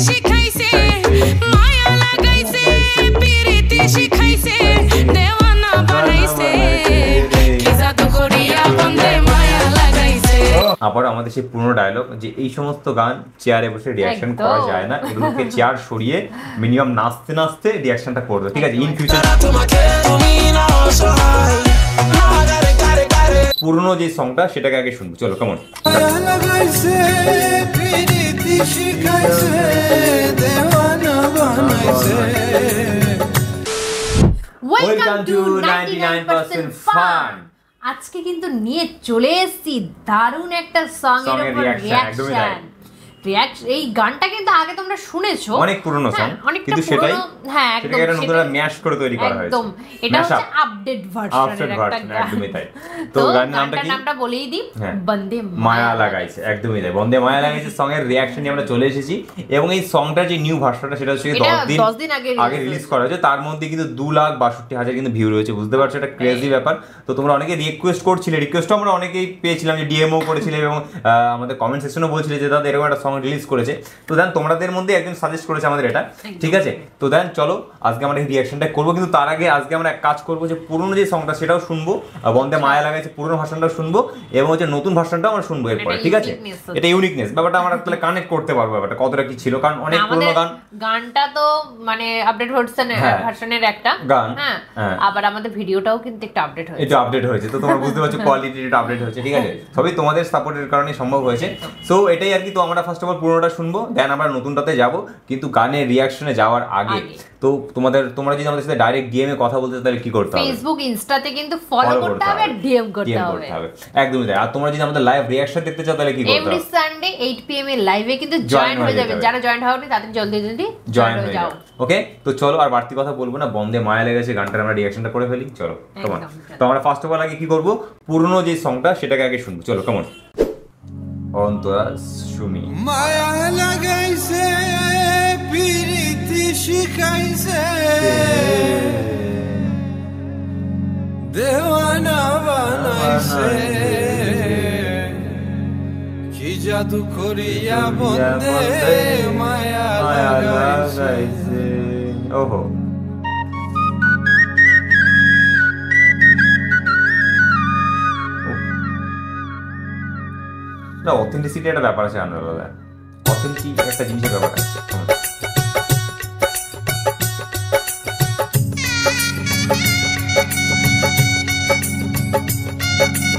শিখাইছে মায়া লাগাইছে পিরিতি শিখাইছে দেওয়ানা বানাইছে কি জাদু করিয়া বন্দে মায়া লাগাইছে। আবার আমাদের সেই পুরনো ডায়লগ যে এই সমস্ত গান চেয়ারে বসে রিঅ্যাকশন করা যায় না, এগুলোকে চেয়ার সরিয়ে মিনিমাম নাচতে নাচতে রিঅ্যাকশনটা করবে, ঠিক আছে? ইন ফিউচার পুরনো যে সংটা সেটাকে আগে শুনবো, চলো কেমন। Welcome to 99% fun. আজকে কিন্তু নিয়ে চলে এসেছি দারুণ একটা সং এর উপর রিঅ্যাকশন। এই গানটা কিন্তু আগে তোমরা শুনেছো, অনেক পুরনো সং, কিন্তু সেটাই হ্যাঁ একদম সেটাকে নতুন ম্যাশ করে তৈরি করা হয়েছে, একদম এটা হচ্ছে আপডেট ভার্সনের একটা গান, একদমই তাই। তো গানটার নামটা বলেই দিই, বন্দে মায়া লাগাইছে, একদমই তাই, বন্দে মায়া লাগাইছে সং এর রিঅ্যাকশন নিয়ে আমরা চলে এসেছি। এবং এই সংটা যে নিউ ভার্সনটা সেটা হচ্ছে 10 দিন আগে রিলিজ করা হয়েছে, তার মধ্যে কিন্তু 2,62,000 কিন্তু ভিউ রয়েছে, বুঝতে পারছো এটা ক্রেজি ব্যাপার। তো তোমরা অনেকে রিকোয়েস্ট করছিলে, রিকোয়েস্টও আমরা অনেকেই পেয়েছিলাম, যে ডিএমও করেছিলে এবং আমাদের কমেন্ট সেকশনও বলছিলে যে দাদা এরকম একটা সং রিলিজ করেছে। তো দেন তোমাদের মধ্যে একজন সাজেস্ট করেছে আমাদের এটা, ঠিক আছে? তো দেন চলো আজকে আমরা এই রিঅ্যাকশনটা করবো, কিন্তু তার আগে আজকে আমরা এক কাজ করবো যে পুরনো যে সংটা সেটাও শুনবো, বন্দে মায়া লাগাইছে পুরনো ভার্সনটাও শুনবো, এবং হচ্ছে নতুন ভার্সনটাও আমরা শুনবো এরপরে, ঠিক আছে? এটা ইউনিকনেস ব্যাপারটা আমরা তাহলে কানেক্ট করতে পারবো ব্যাপারটা কতটা কি ছিল, কারণ অনেক পুরনো গানটা তো মানে আপডেট ভার্সনের একটা গান, হ্যাঁ আবার আমাদের ভিডিওটাও কিন্তু একটু আপডেট হয়েছে, এটা আপডেট হয়েছে, তো তোমরা বুঝতে পারছো কোয়ালিটিটা আপডেট হয়েছে, ঠিক আছে? সবই তোমাদের সাপোর্টের কারণে সম্ভব হয়েছে। সো এটাই আর কি। তো আমরা ফার্স্ট অফ অল পুরোনোটা শুনবো, দেন আমরা নতুনটাতে যাব, কিন্তু গানের রিঅ্যাকশনে যাওয়ার আগে তো তোমরা যদি আমাদের সাথে ডাইরেক্ট ডিএম এ কথা বলতে তাহলে কি করতে হবে? ফেসবুক ইনস্টাতে কিন্তু ফলো করতে হবে আর ডিএম করতে হবে, একদমই তাই। আর তোমরা যদি আমাদের লাইভ রিঅ্যাকশন দেখতে চাও তাহলে কি করতে হবে? এভরি সানডে 8 PM এ লাইভে কিন্তু জয়েন হয়ে যাবে, যারা জয়েন হওনি তাদের জলদি জয়েন হয়ে যাও। ওকে, তো চলো আর বাড়তি কথা বলবো না, বন্দে মায়া লেগেছে গানটার আমরা রিঅ্যাকশনটা করে ফেলি, চলো কেমন। তো আমরা ফার্স্ট অফ অল আগে কি করব, পুরনো যে সংটা সেটাকে আগে শুনবো, চলো কেমন। অন্তরা সুমি মায়া লাগাইছে পিরিতি শিখাইছে দেওয়ানা বানাইছে কি জাদু করিয়া বন্দে মায়া লাগাইছে। ওহো, না অথেন্টিসিটি একটা ব্যাপার আছে, আমরা দাদা অথেন্টিক একটা জিনিসের ব্যাপার আছে।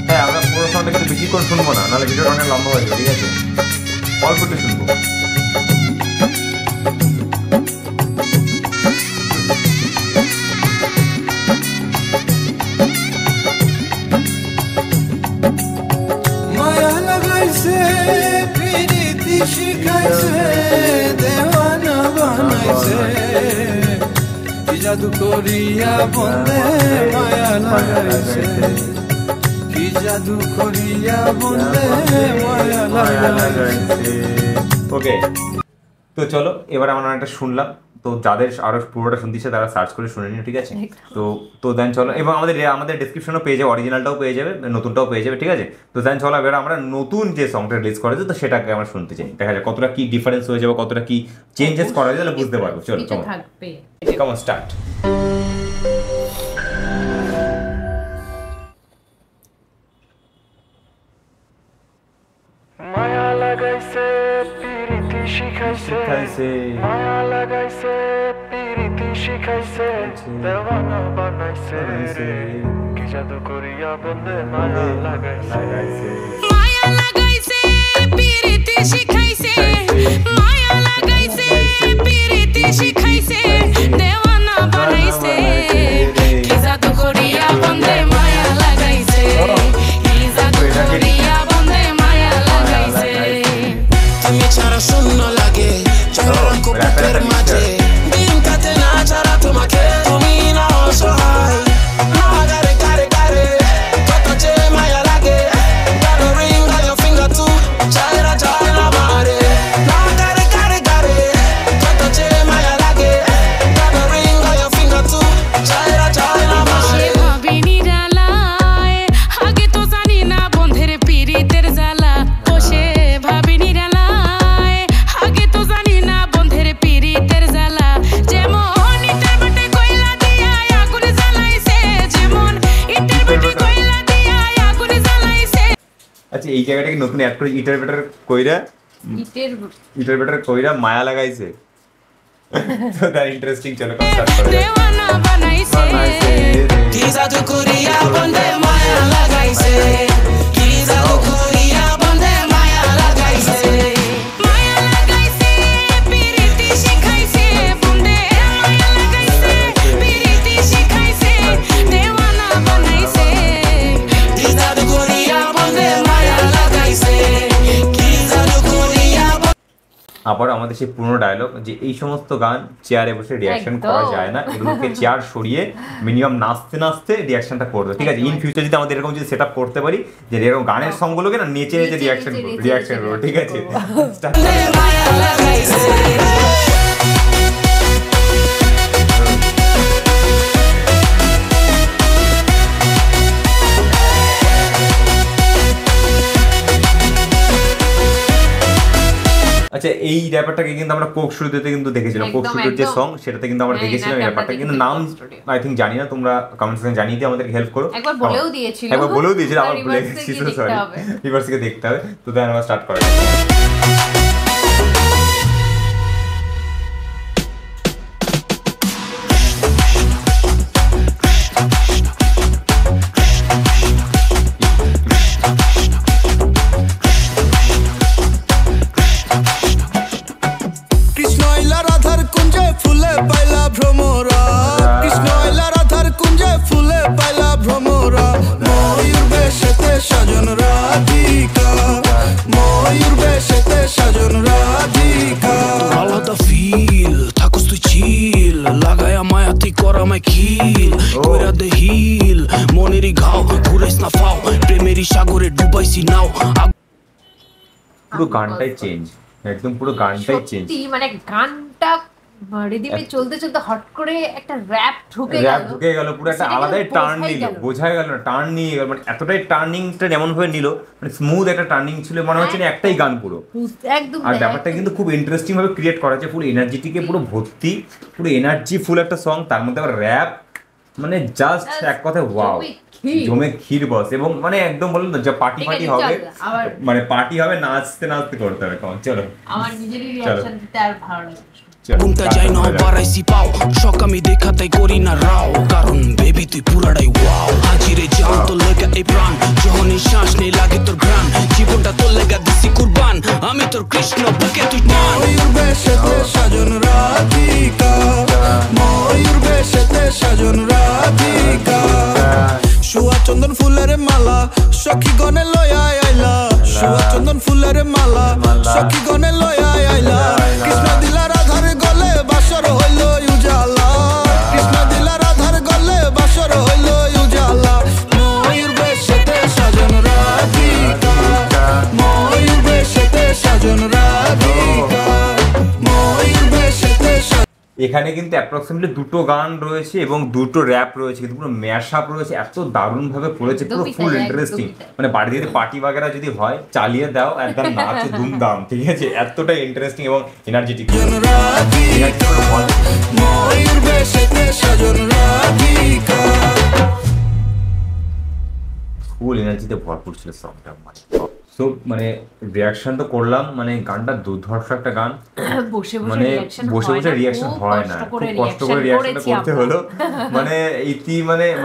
হ্যাঁ, আমরা পুরো সঙ্গে কিন্তু বেশিক্ষণ শুনবো না, নাহলে ভিডিওটা অনেক লম্বা হয়ে যাবে, ঠিক আছে? অল্প একটু শুনবো। শিখাইছে দেওয়ানা বানাইছে কি জাদু করিয়া বন্দে মায়া লাগাইছে কি জাদু করিয়া বন্দে মায়া লাগাইছে। ওকে, তো চলো এবার আমরা একটা শুনলাম, তো যাদের আরো পুরোটা শুনতে ইচ্ছে তারা সার্চ করে শুনে নিও, ঠিক আছে? তো দেন চলো, এবং আমাদের ডেসক্রিপশনও পেয়ে যাবে, অরিজিনালটাও পেয়ে যাবে, নতুনটাও পেয়ে যাবে, ঠিক আছে? তো দেন চলো এবার আমরা নতুন যে সংটা রিলিজ করেছে তো সেটাকে আমরা শুনতে চাই, দেখা যায় কতটা কি ডিফারেন্স হয়ে যাবে, কতটা কি চেঞ্জেস করা যায়, তাহলে বুঝতে পারবো। চলো কেমন স্টার্ট। মায়া লাগাইছে পিরিতি শিখাইছে মায়া লাগাইছে পিরিতি শিখাইছে দেওয়ানা বানাইছে কি জাদু করিয়া বন্দে মায়া লাগাইছে মায়া লাগাইছে পিরিতি শিখাইছে মায়া লাগাইছে পিরিতি শিখাইছে দেওয়ানা বানাইছে কি জাদু করিয়া বন্দে মায়া লাগাইছে কি জাদু করিয়া বন্দে মায়া লাগাইছে তুমি ছাড়া শূন্য লাগে চরণ কোপের মাঝে দিন কাটে না ছাড়া তোমাকে তুমি না অসহায় না গারে গারে গারে কত যে মায়া লাগে got a ring on your finger too চায়রা চায় না মারে না গারে এই জায়গাটাকে নতুন অ্যাড করে ইটারভেটার কইরা মায়া লাগাইছে। তো দ্যাট ইন্টারেস্টিং, চলো স্টার্ট করা যাক। देवाना बनाइसे কি জাদু করিয়া বন্দে মায়া লাগাইছে, কি জাদু করিয়া বন্দে মায়া লাগাইছে। माया लगाइसे पीरिति शिखाइसे बन्दे माया लगाइसे पीरिति शिखाइसे देवाना बनाइसे কি জাদু করিয়া বন্দে মায়া লাগাইছে, কি জাদু করিয়া। আবার আমাদের সেই পুরনো ডায়লগ যে এই সমস্ত গান চেয়ারে বসে রিয়াকশন করা যায় না, এগুলোকে চেয়ার সরিয়ে মিনিমাম নাচতে নাচতে রিয়াকশনটা করবে, ঠিক আছে? ইন ফিউচার যদি আমাদের এরকম যদি সেট আপ করতে পারি যে এরকম গানের সংগুলোকে না নেচে নেচে রিয়াকশন করবো, ঠিক আছে? মায়া লাগাইছে। আচ্ছা, এই ব্যাপারটাকে কিন্তু আমরা কোক স্টুডিওতে কিন্তু দেখেছিলাম, কোক স্টুডিওর যে সং সেটাতে কিন্তু আমরা দেখেছিলাম এই ব্যাপারটা, কিন্তু নাম আই থিঙ্ক জানি না, তোমরা কমেন্ট সেকশনে জানিয়ে দিয়ে আমাদেরকে হেল্প করো। একবার বলেও দিয়েছিল, আবার ভুলে গেছি, সরি, রিভার্স থেকে দেখতে হবে। তো দেন আমরা স্টার্ট করা যাক। কৃষ্ণ আইলা রাধার কুঞ্জে ফুলে পাইলা ভ্রমরা, কৃষ্ণ আইলা রাধার কুঞ্জে ফুলে পাইলা ভ্রমরা। ময়ূর বেশেতে সাজন রাধিকা, ময়ূর বেশেতে সাজন রাধিকা। আলাদা ফিল থাকুস তুই চিল, লাগায়া মায়াতি করা মাই খিল, কইরা দে হিল মনেরই ঘাও, ঘুরাইস না ফাও, প্রেমেরই সাগরে ডুবাইছি নাও। পুরো গানটাই চেঞ্জ, একদম পুরো গানটাই চেঞ্জ। সত্যি মানে গানটা রিদিমে চলতে চলতে হট করে একটা র‍্যাপ ঢুকে গেল, পুরো একটা আলাদাই টার্ন নিল, বোঝাই গেল না, টার্ন নিয়ে গেল, মানে এতটাই টার্নিংটা যেমন ভাবে নিল, মানে স্মুথ একটা টার্নিং ছিল, মনে হচ্ছে না একটাই গান পুরো একদম। আর ব্যাপারটা কিন্তু খুব ইন্টারেস্টিং ভাবে ক্রিয়েট করা আছে, পুরো এনার্জিটিকে পুরো ভর্তি, পুরো এনার্জি ফুল একটা সং, তার মধ্যে আবার র‍্যাপ, মানে জাস্ট এক কথায় ওয়াও, জমে ক্ষীর বস। এবং মানে একদম বললাম না, যা পার্টি হবে, মানে পার্টি হবে, নাচতে নাচতে করতে হবে। কেমন? চলো আমার নিজেরই রিঅ্যাকশন দিতে আর ভালো লাগে। ঘুমটা যাই না বাড়াইছি পাও, শখ আমি দেখাতাই করি না রাও, কারণ বেবি তুই পুরাটাই ওয়াও। হাজিরে জান তোর লেগা এই প্রাণ, যখনই শ্বাস নেই লাগে তোর ঘ্রাণ, জীবনটা তোর লেগা দিছি কুরবান, আমি তোর কৃষ্ণ বুকে তুই টান। ময়ূর বেশেতে সাজন রাধিকা, ময়ূর বেশেতে সাজন রাধিকা। শুয়া চন্দন ফুলের মালা সখী গনে লয়া আইলা, শুয়া চন্দন ফুলের মালা সখী গনে লয়া আইলা। কৃষ্ণ দিলা রাধার গলে বাসর হইল উজালা, কৃষ্ণ দিলা রাধার গলে বাসর হইল উজালা। ময়ূর বেশেতে সাজন রাধিকা, ময়ূর বেশেতে সাজন রাধিকা, ময়ূর বেশেতে। এখানে কিন্তু অ্যাপ্রক্সিমেটলি দুটো গান রয়েছে এবং দুটো র্যাপ রয়েছে, কিন্তু পুরো ম্যাশ আপ রয়েছে, এত দারুণ ভাবে করেছে, পুরো ফুল ইন্টারেস্টিং। মানে বাড়িতে যদি পার্টি বাগেরা যদি হয়, চালিয়ে দাও একদম নাচে ধুমধাম, ঠিক আছে? এতটাই ইন্টারেস্টিং এবং এনার্জেটিক। ময়ূর বেশেতে সাজন রাধিকা। ফুল এনার্জিতে ভরপুর ছিল সংটা। সো মানে রিয়াকশন তো করলাম, মানে গানটা দুর্ধর্ষ একটা গান, মানে বসে বসে রিয়াকশন হয় না, খুব কষ্ট করে রিয়াকশনটা করতে হলো। মানে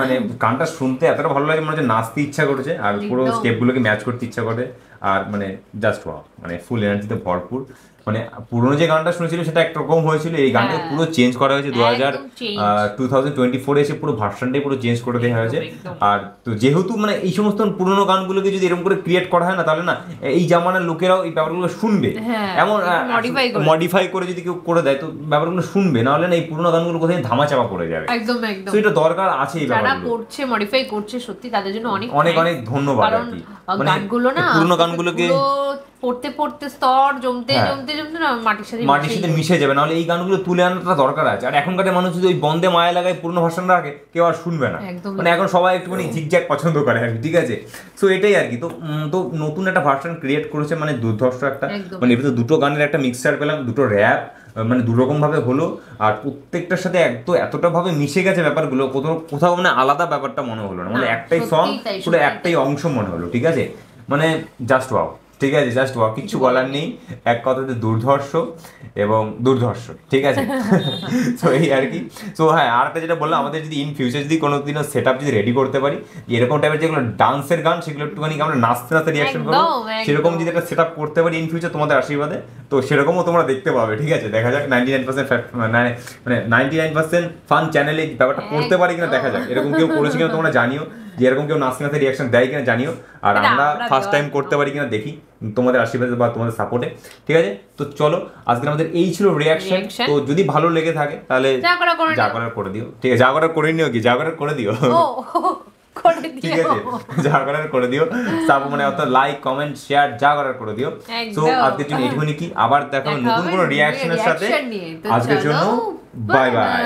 মানে গানটা শুনতে এতটা ভালো লাগে, মানে নাচতে ইচ্ছা করেছে, আর পুরো স্টেপগুলোকে ম্যাচ করতে ইচ্ছা করে, আর মানে জাস্ট ওয়াও, মানে ফুল এনার্জিতে ভরপুর। মানে পুরোনো যে গানটা শুনেছিল সেটা একরকম হয়েছিল, এই গানটা পুরো চেঞ্জ করা হয়েছে 2024 এসে পুরো ভার্সনটাই পুরো চেঞ্জ করে দেওয়া হয়েছে। আর তো যেহেতু মানে এই সমস্ত পুরোনো গানগুলোকে যদি এরকম করে ক্রিয়েট করা হয় না, তাহলে না এই জামানার লোকেরাও এই ব্যাপারগুলো শুনবে, এমন মডিফাই করে যদি কেউ করে দেয় তো ব্যাপারগুলো শুনবে, না হলে না এই পুরোনো গানগুলো কোথায় ধামাচাপা পড়ে যাবে। একদম একদম, তো এটা দরকার আছে, এই যারা করছে মডিফাই করছে সত্যি তাদের জন্য অনেক অনেক অনেক ধন্যবাদ। আর কি মানে গানগুলো না পুরোনো গানগুলোকে পড়তে পড়তে স্তর জমতে জমতে জমতে না মাটির সাথে মিশে যাবে, নাহলে এই গানগুলো তুলে আনাটা দরকার আছে। আর এখনকার মানুষ যদি ওই বন্দে মায়া লাগায় পুরনো ভার্সনটা রাখে, কেউ আর শুনবে না, মানে এখন সবাই একটুখানি ঝিকঝ্যাক পছন্দ করে আর কি, ঠিক আছে? সো এটাই আর কি। তো নতুন একটা ভার্সন ক্রিয়েট করেছে, মানে দুর্ধর্ষ একটা, মানে এর ভিতরে দুটো গানের একটা মিক্সচার পেলাম, দুটো র্যাপ, মানে দুরকম ভাবে হলো, আর প্রত্যেকটার সাথে এতটা ভাবে মিশে গেছে ব্যাপারগুলো, কোথাও মানে আলাদা ব্যাপারটা মনে হলো না, মানে একটাই সং পুরো একটাই অংশ মনে হলো, ঠিক আছে? মানে জাস্ট ওয়াও, ঠিক আছে, জাস্ট ওয়াও, কিচ্ছু বলার নেই, এক কথাতে দুর্ধর্ষ এবং দুর্ধর্ষ, ঠিক আছে। তো এই আর কি। তো হ্যাঁ, আর একটা যেটা বললাম, আমাদের যদি ইন ফিউচার যদি কোনোদিনও সেট আপ যদি রেডি করতে পারি, এরকম টাইপের যেগুলো ডান্সের গান, সেগুলো একটুখানি আমরা নাচতে নাচতে রিয়াকশন করবো, সেরকম যদি একটা সেট আপ করতে পারি ইন ফিউচার তোমাদের আশীর্বাদে, তো সেরকমও তোমরা দেখতে পাবে, ঠিক আছে। দেখা যাক 99% মানে 99% ফান চ্যানেলে ব্যাপারটা করতে পারি কিনা দেখা যাক, এরকম কেউ করেছে কিনা তোমরা জানিও, যে এরকম কেউ নাচতে নাচতে রিয়াকশন দেয় কিনা জানিও, আর আমরা ফার্স্ট টাইম করতে পারি কিনা দেখি তোমাদের আশীর্বাদে বা তোমাদের সাপোর্টে, ঠিক আছে। তো চলো, আজকে আমাদের এই ছিল রিয়াকশন। তো যদি ভালো লেগে থাকে তাহলে যা করার করে দিও, ঠিক আছে, যা করার করে নিও, কি যা করার করে দিও, ঠিক আছে, যা করার করে দিও, তারপর মানে অত লাইক কমেন্ট শেয়ার যা করার করে দিও। তো আজকের জন্য এইটুকুনি, কি আবার দেখাবো নতুন কোনো রিয়াকশনের সাথে। আজকের জন্য বাই বাই।